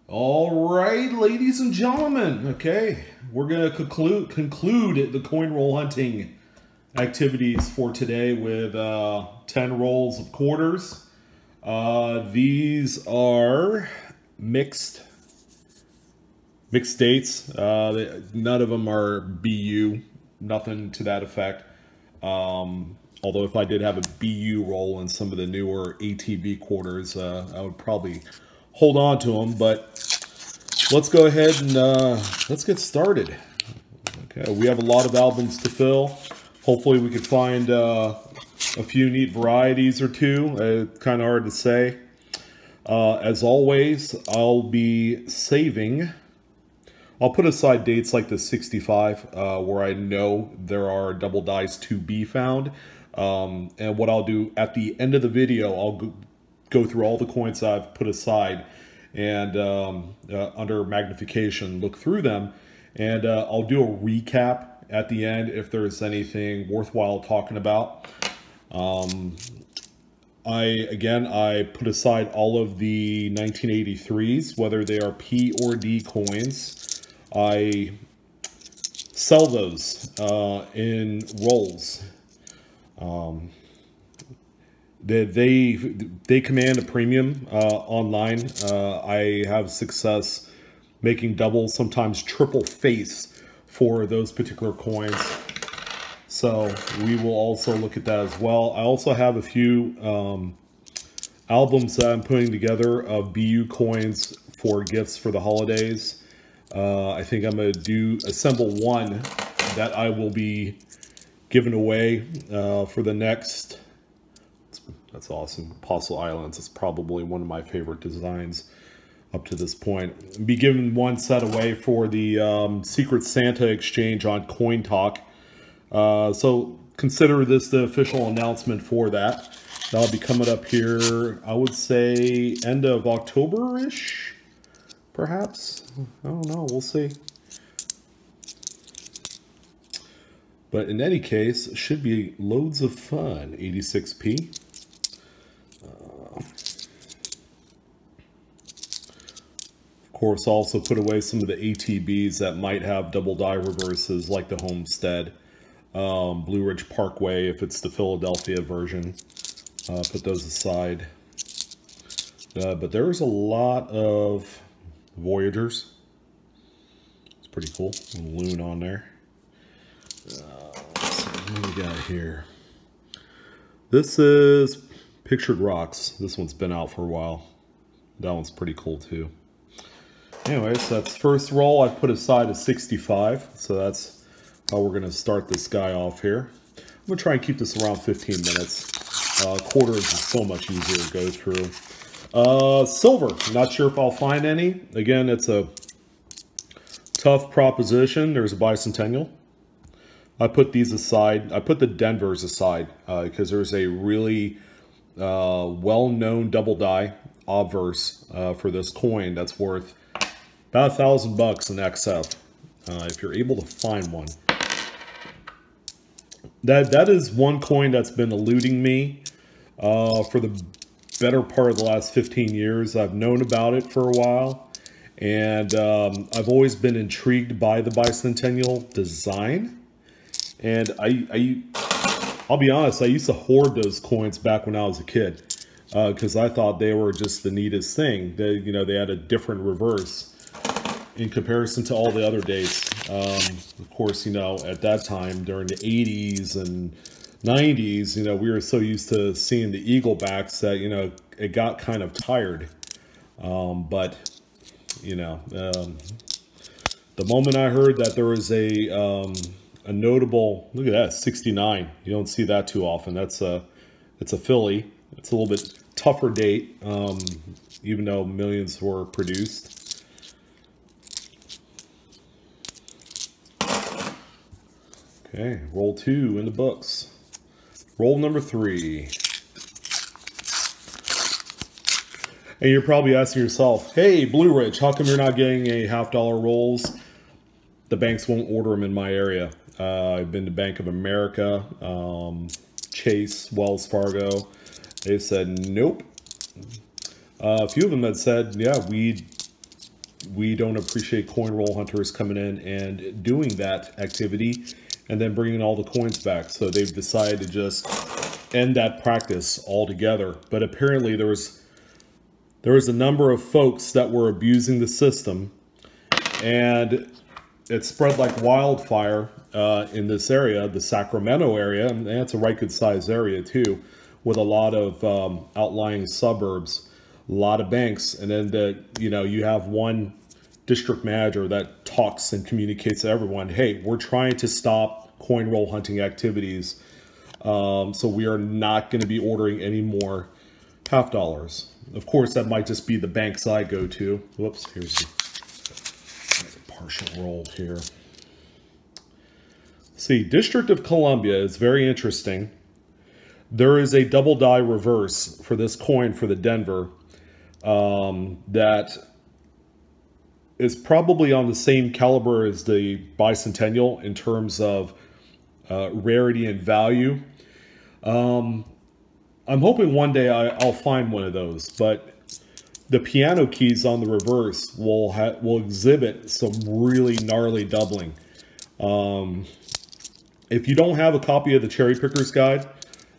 All right, ladies and gentlemen. Okay, we're gonna conclude the coin roll hunting activities for today with 10 rolls of quarters. These are mixed dates. None of them are BU, nothing to that effect. Although if I did have a BU roll in some of the newer ATB quarters, I would probably hold on to them. But let's go ahead and let's get started. Okay, we have a lot of albums to fill. Hopefully we could find a few neat varieties or two. Kind of hard to say. As always, I'll be saving. I'll put aside dates like the 65 where I know there are double dice to be found. And what I'll do at the end of the video, I'll go through all the coins I've put aside and under magnification, look through them. And I'll do a recap at the end if there's anything worthwhile talking about. I put aside all of the 1983s, whether they are P or D coins. I sell those in rolls. They command a premium online. I have success making double, sometimes triple face for those particular coins. So we will also look at that as well. I also have a few albums that I'm putting together of BU coins for gifts for the holidays. I think I'm going to assemble one that I will be giving away for the next. That's awesome. Apostle Islands is probably one of my favorite designs up to this point. Be giving one set away for the Secret Santa exchange on Coin Talk. So consider this the official announcement for that. That'll be coming up here, I would say, end of October-ish. Perhaps. I don't know. We'll see. But in any case, it should be loads of fun. 86p. Of course, also put away some of the ATBs that might have double die reverses, like the Homestead. Blue Ridge Parkway, if it's the Philadelphia version. Put those aside. But there's a lot of Voyagers. It's pretty cool. A loon on there. What do we got here? This is Pictured Rocks. This one's been out for a while. That one's pretty cool too. Anyways, that's first roll. I put aside a 65. So that's how we're going to start this guy off here. I'm going to try and keep this around 15 minutes. Quarters is so much easier to go through. Silver, not sure if I'll find any. Again, it's a tough proposition. There's a bicentennial. I put these aside. I put the Denvers aside because there's a really well-known double die obverse for this coin that's worth about $1,000 in XF if you're able to find one. That is one coin that's been eluding me for the better part of the last 15 years. I've known about it for a while, and I've always been intrigued by the bicentennial design. And I'll be honest, I used to hoard those coins back when I was a kid because I thought they were just the neatest thing. They had a different reverse in comparison to all the other dates. Of course, at that time during the 80s and 90s, we were so used to seeing the eagle backs that, it got kind of tired. But, the moment I heard that there was a notable, look at that, 69. You don't see that too often. It's a Philly. It's a little bit tougher date, even though millions were produced. Okay, roll 2 in the books. Roll number 3. And you're probably asking yourself, hey, Blue Ridge, how come you're not getting a $50 rolls? The banks won't order them in my area. I've been to Bank of America, Chase, Wells Fargo. They said, nope. A few of them had said, yeah, we we don't appreciate coin roll hunters coming in and doing that activity and then bringing all the coins back. So they've decided to just end that practice altogether. But apparently there was a number of folks that were abusing the system, and it spread like wildfire in this area, the Sacramento area, and that's a right good sized area too, with a lot of outlying suburbs, a lot of banks, and then you have one district manager that talks and communicates to everyone, hey, we're trying to stop coin roll hunting activities, so we are not going to be ordering any more half dollars. Of course, that might just be the banks I go to. Whoops, here's the partial roll here. See, District of Columbia is very interesting. There is a double die reverse for this coin for the Denver that is probably on the same caliber as the Bicentennial in terms of rarity and value. I'm hoping one day I'll find one of those, but the piano keys on the reverse will exhibit some really gnarly doubling. If you don't have a copy of the Cherry Picker's Guide,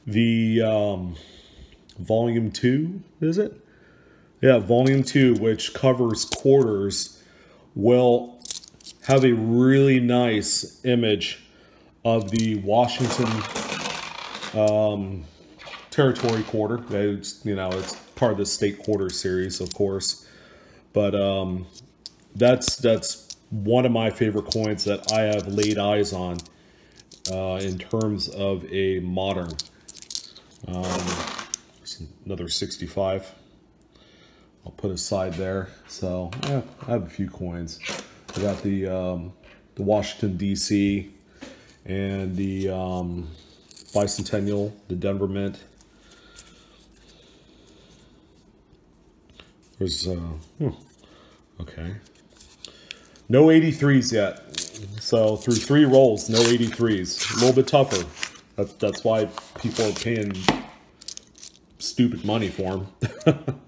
the volume 2, is it? Yeah, volume 2, which covers quarters, will have a really nice image of the Washington Territory quarter. It's part of the state quarter series, of course, but that's one of my favorite coins that I have laid eyes on in terms of a modern. Another 65 I'll put aside there. So yeah, I have a few coins. I got the Washington DC and the Bicentennial, the Denver Mint. There's okay, no 83s yet. So through 3 rolls, no 83s. A little bit tougher. That's why people are paying stupid money for them.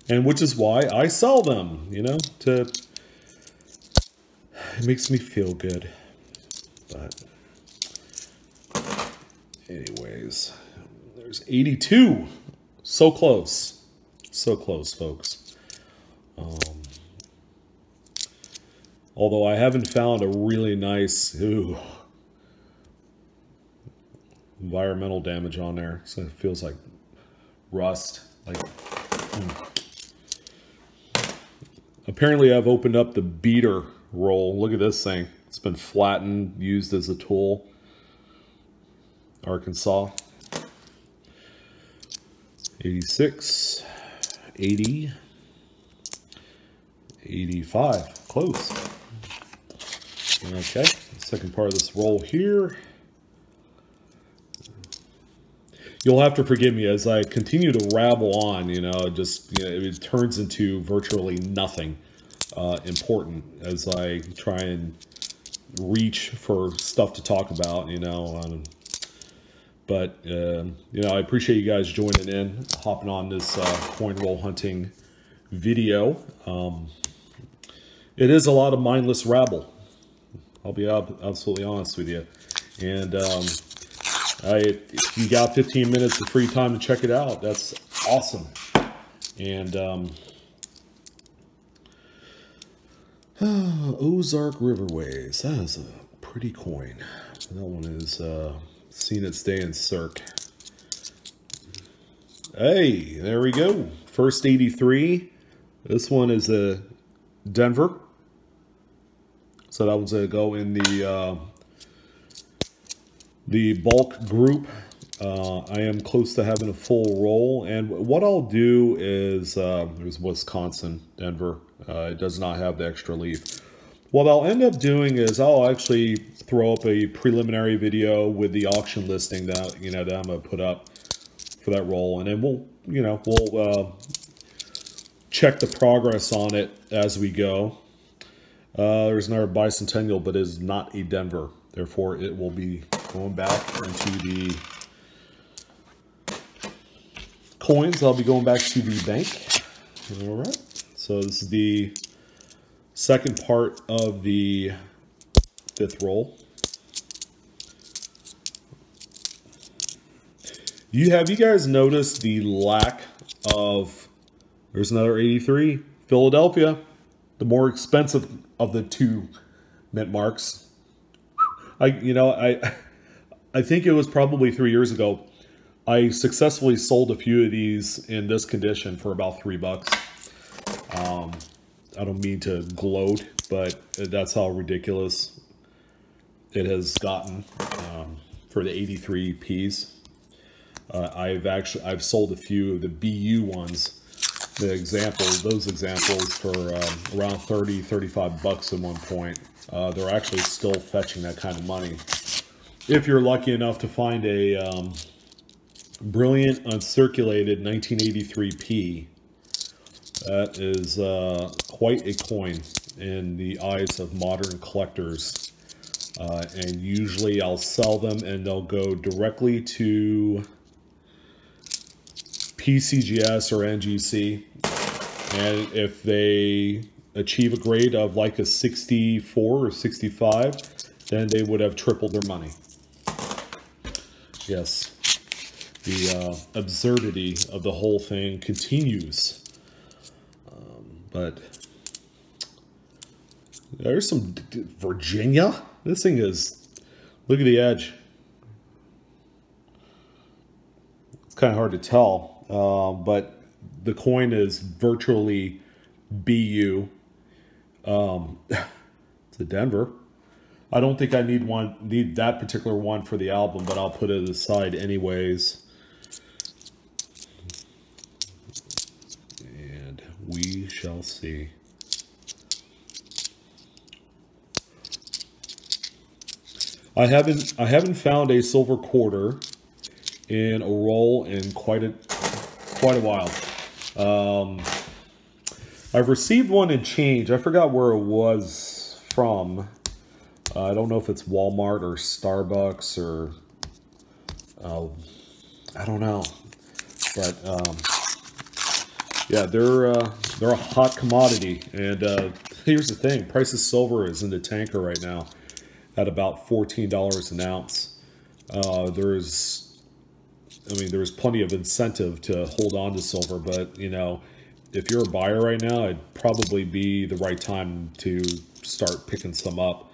And which is why I sell them, it makes me feel good. But anyways, there's 82. So close. So close, folks. Although I haven't found a really nice environmental damage on there. So it feels like rust. Apparently I've opened up the beater roll. Look at this thing. It's been flattened, used as a tool. Arkansas. 86. 80. 85. Close. Okay. Second part of this roll here. You'll have to forgive me as I continue to rabble on, it turns into virtually nothing important as I try and reach for stuff to talk about, but, I appreciate you guys joining in, hopping on this coin roll hunting video. It is a lot of mindless rabble. I'll be absolutely honest with you. And if you got 15 minutes of free time to check it out, that's awesome. And Ozark Riverways, that is a pretty coin. That one is seen its day in Cirque. Hey, there we go. First 83. This one is a Denver. So that one's going to go in the bulk group. I am close to having a full roll. And what I'll do is, there's Wisconsin, Denver. It does not have the extra leaf. What I'll end up doing is I'll actually throw up a preliminary video with the auction listing that, that I'm going to put up for that roll. And then we'll check the progress on it as we go. There's another Bicentennial, but it is not a Denver. Therefore, it will be going back into the coins. I'll be going back to the bank. All right. So So this is the second part of the 5th roll. Have you guys noticed the lack of, there's another 83, Philadelphia, the more expensive of the two mint marks. I think it was probably 3 years ago, I successfully sold a few of these in this condition for about $3. I don't mean to gloat, but that's how ridiculous it has gotten for the 83 Ps. I've sold a few of the BU ones, those examples for around $30-35 at one point. They're actually still fetching that kind of money. If you're lucky enough to find a brilliant uncirculated 1983P, that is quite a coin in the eyes of modern collectors. And usually I'll sell them and they'll go directly to PCGS or NGC, and if they achieve a grade of like a 64 or 65, then they would have tripled their money. Yes, the absurdity of the whole thing continues. But there's some Virginia. This thing is, look at the edge. It's kind of hard to tell. But the coin is virtually BU. It's a Denver. I don't think I need that particular one for the album, but I'll put it aside anyways. And we shall see. I haven't found a silver quarter in a roll in quite a while. I've received one in change. I forgot where it was from. I don't know if it's Walmart or Starbucks or I don't know. But yeah, they're a hot commodity. And here's the thing: price of silver is in the tanker right now at about $14 an ounce. There's plenty of incentive to hold on to silver, but if you're a buyer right now, it'd probably be the right time to start picking some up.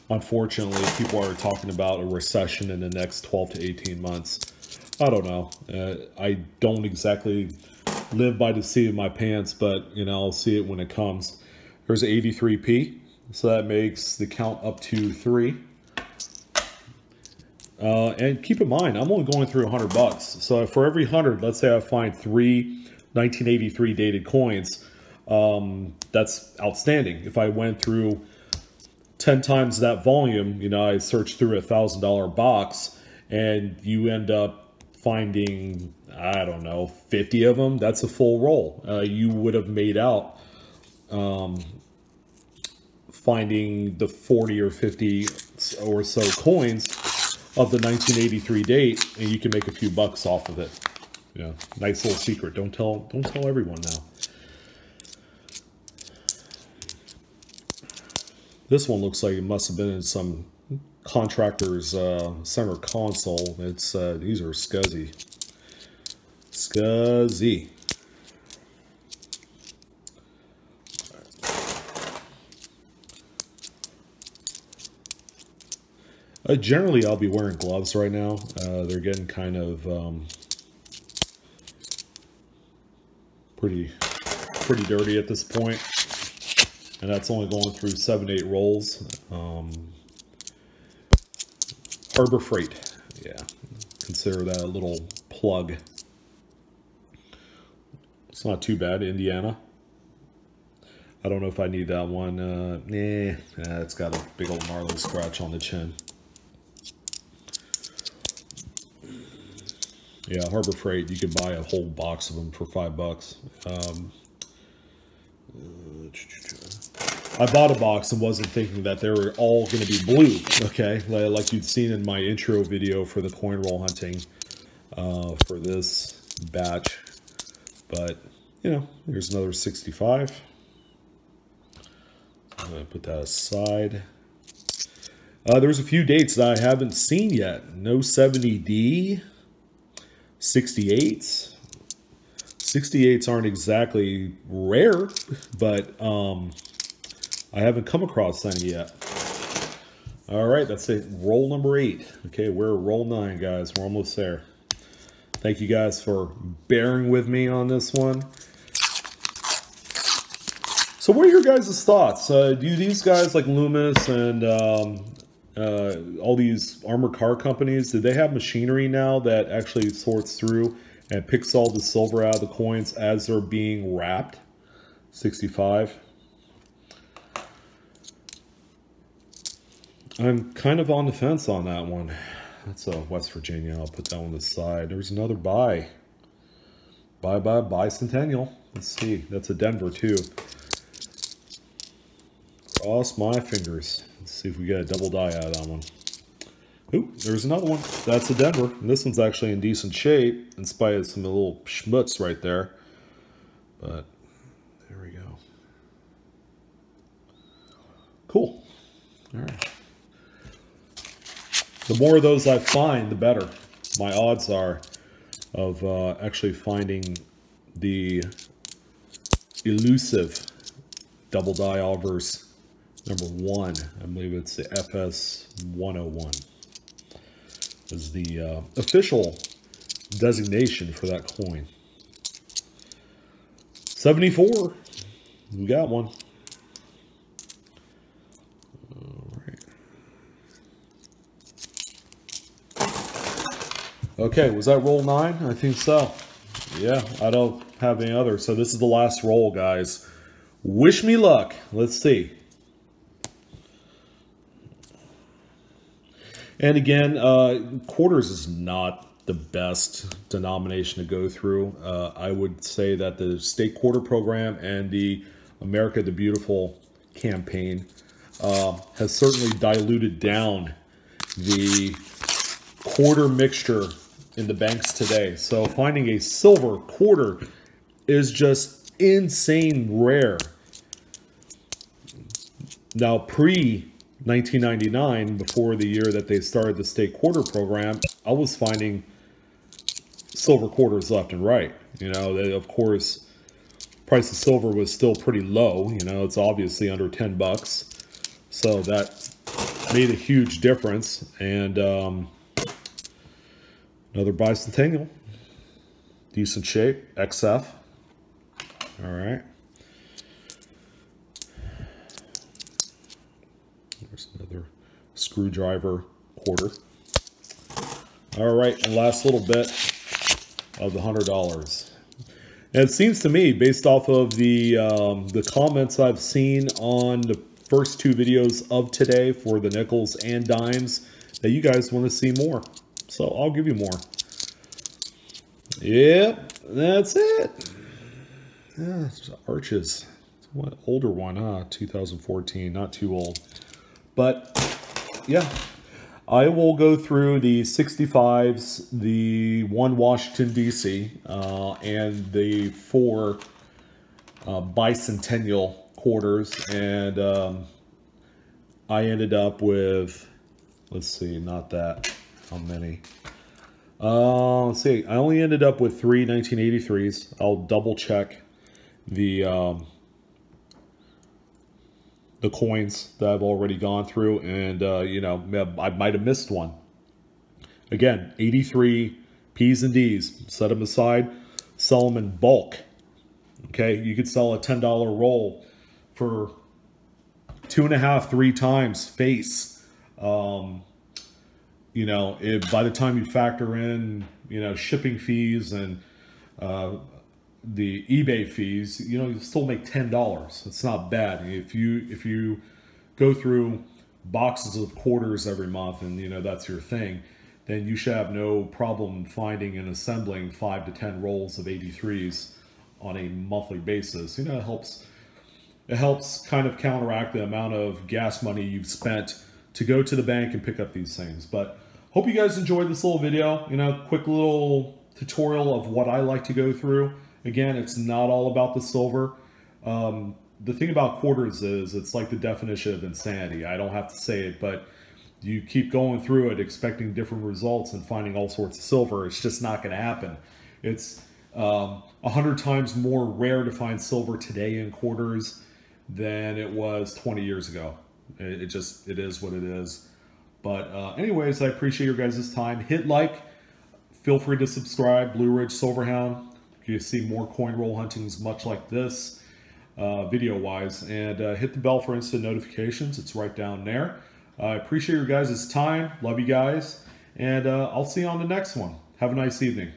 Unfortunately, people are talking about a recession in the next 12 to 18 months. I don't know. I don't exactly live by the seat of my pants, but I'll see it when it comes. There's an 83p, so that makes the count up to 3. And keep in mind, I'm only going through $100. So for every 100, let's say I find 3 1983 dated coins, that's outstanding. If I went through 10 times that volume, I searched through a $1,000 box, and you end up finding, I don't know, 50 of them, that's a full roll. You would have made out finding the 40 or 50 or so coins of the 1983 date, and you can make a few bucks off of it. Yeah, nice little secret. Don't tell everyone now. This one looks like it must have been in some contractor's center console. It's these are scuzzy. Scuzzy. Generally, I'll be wearing gloves right now. They're getting kind of pretty dirty at this point, and that's only going through 7-8 rolls. Harbor Freight, yeah, consider that a little plug. It's not too bad. Indiana. I don't know if I need that one. It's got a big old gnarly scratch on the chin. Yeah, Harbor Freight, you could buy a whole box of them for $5. I bought a box and wasn't thinking that they were all going to be blue, okay? Like you'd seen in my intro video for the coin roll hunting for this batch. But, you know, here's another 65. I'm going to put that aside. There's a few dates that I haven't seen yet. No 70D, 68s. 68s aren't exactly rare, but I haven't come across any yet. All right, that's it. Roll number 8. Okay, we're at roll 9, guys. We're almost there. Thank you guys for bearing with me on this one. So what are your guys' thoughts? Do these guys like Loomis and all these armored car companies, do they have machinery now that actually sorts through and picks all the silver out of the coins as they're being wrapped? 65. I'm kind of on the fence on that one. That's West Virginia. I'll put that one aside. There's another buy. Bicentennial. Let's see. That's a Denver too. Cross my fingers. Let's see if we get a double die out of that one. Ooh, there's another one. That's a Denver. And this one's actually in decent shape, in spite of some little schmutz right there. But there we go. Cool. All right. The more of those I find, the better. My odds are of actually finding the elusive double die Obverse number 1. I believe it's the FS 101. Is the official designation for that coin. 74. We got one. Okay, was that roll 9? I think so. Yeah, I don't have any other. So this is the last roll, guys. Wish me luck. Let's see. And again, quarters is not the best denomination to go through. I would say that the state quarter program and the America the Beautiful campaign has certainly diluted down the quarter mixture in the banks today. So finding a silver quarter is just insane rare. Now, pre-1999, before the year that they started the state quarter program, I was finding silver quarters left and right. You know, of course, price of silver was still pretty low. You know, it's obviously under 10 bucks. So that made a huge difference. And another bicentennial. Decent shape. XF. All right. There's another screwdriver quarter. All right, and last little bit of the $100. And it seems to me, based off of the comments I've seen on the first 2 videos of today for the nickels and dimes, that you guys want to see more. So I'll give you more. Yep, that's it. Yeah, it's Arches. It's an older one, huh? 2014, not too old. But yeah, I will go through the 65s, the 1 Washington, D.C., and the 4 bicentennial quarters. And I ended up with, let's see, not that. How many? Let's see. I only ended up with 3 1983s. I'll double check the coins that I've already gone through, and you know, I might have missed one. Again, 83 P's and D's. Set them aside. Sell them in bulk. Okay, you could sell a $10 roll for 2.5, 3 times face. You know, if by the time you factor in, you know, shipping fees and the eBay fees, you know, you still make $10. It's not bad. If you go through boxes of quarters every month and, you know, that's your thing, then you should have no problem finding and assembling 5 to 10 rolls of 83s on a monthly basis. You know, it helps kind of counteract the amount of gas money you've spent to go to the bank and pick up these things. But hope you guys enjoyed this little video. You know, quick little tutorial of what I like to go through. Again, it's not all about the silver. The thing about quarters is it's like the definition of insanity. I don't have to say it, but you keep going through it expecting different results and finding all sorts of silver. It's just not going to happen. It's 100 times more rare to find silver today in quarters than it was 20 years ago. It is what it is. But anyways, I appreciate your guys' time. Hit like. Feel free to subscribe. Blue Ridge Silverhound. You see more coin roll huntings much like this, video-wise. And hit the bell for instant notifications. It's right down there. I appreciate your guys' time. Love you guys. And I'll see you on the next one. Have a nice evening.